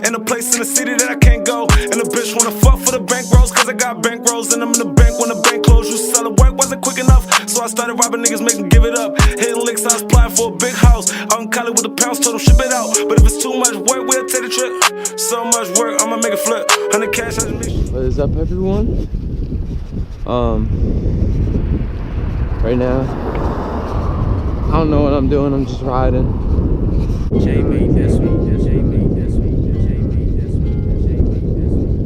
And a place in the city that I can't go. And the bitch wanna fuck for the bankrolls, cause I got bankrolls and I'm in the bank when the bank closed. You sell it, work wasn't quick enough, so I started robbing niggas, make them give it up. Hitting licks, I was applying for a big house out in Cali with the pounds, told them ship it out. But if it's too much work, we'll take the trip. So much work, I'ma make it flip. 100 cash, I just make sure. What is up, everyone? Right now, I don't know what I'm doing, I'm just riding. Jay made this week, Jay made this week, Jay made this week, Jay made this week.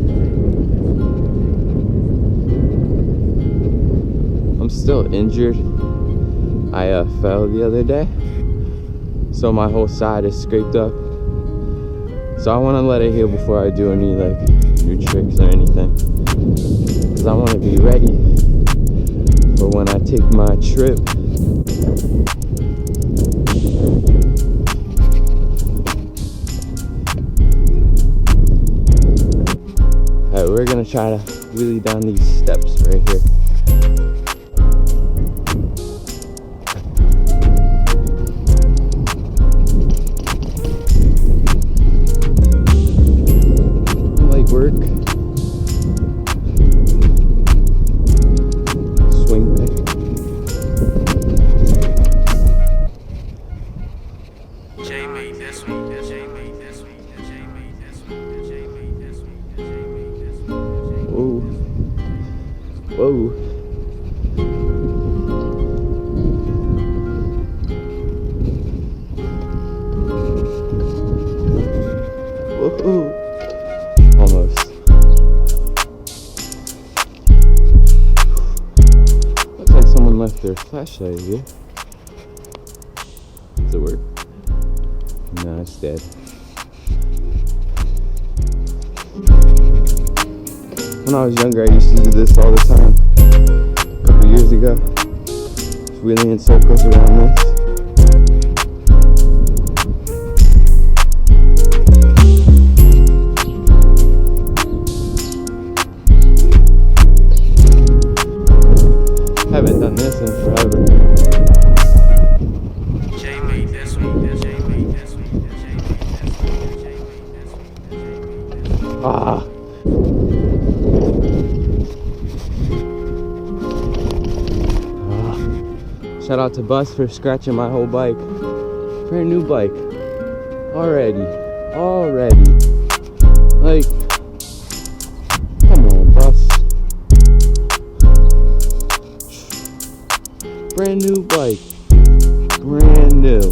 I'm still injured. I fell the other day, so my whole side is scraped up. So I want to let it heal before I do any like new tricks or anything, because I want to be ready for when I take my trip. Alright, we're gonna try to wheelie down these steps right here. Work. Swing back. Jay made this week, Jay made this week, Jay made this week, Jay made this week, Jay made this week. Whoa. Whoa. Whoa. Almost. Looks like someone left their flashlight here. Does it work? No, it's dead. When I was younger, I used to do this all the time. A couple years ago. Just wheeling in circles around this. Haven't done this in forever. Jay made this week, Jay made this week, Jay made this week, Jay made this week, Jay made this week. Ah. Shout out to Bus for scratching my whole bike. Brand new bike. Already. Like, come on, Bus. Brand new bike. Brand new.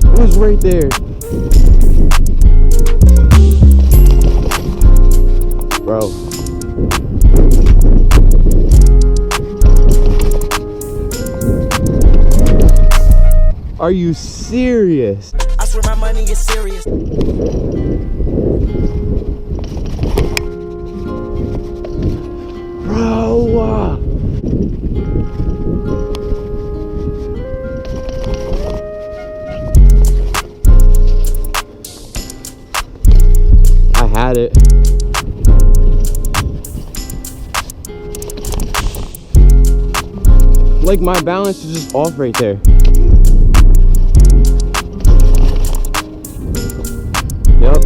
It was right there. Bro. Are you serious? I swear my money is serious. Bro. I had it. Like, my balance is just off right there. Yep.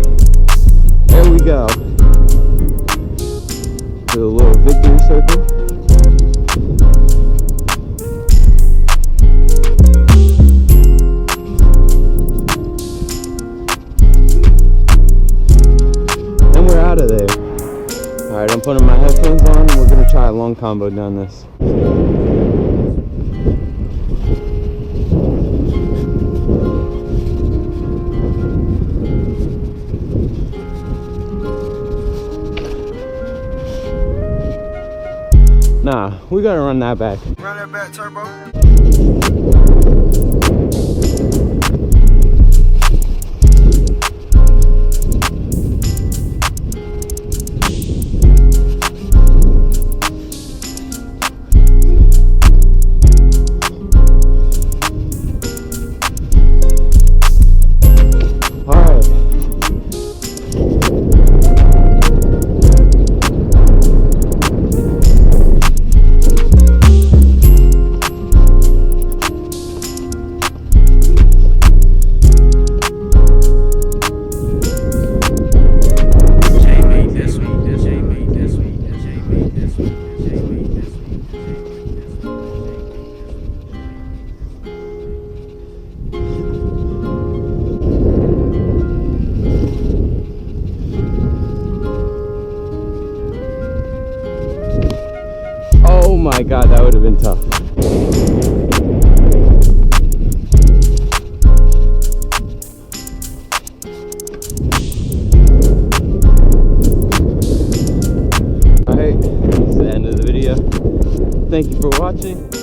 There we go. Do a little victory circle. And we're out of there. Alright, I'm putting my headphones on and we're gonna try a long combo down this. Nah, we gotta run that back. Run that back, turbo. my god, that would have been tough. Alright, this is the end of the video. Thank you for watching.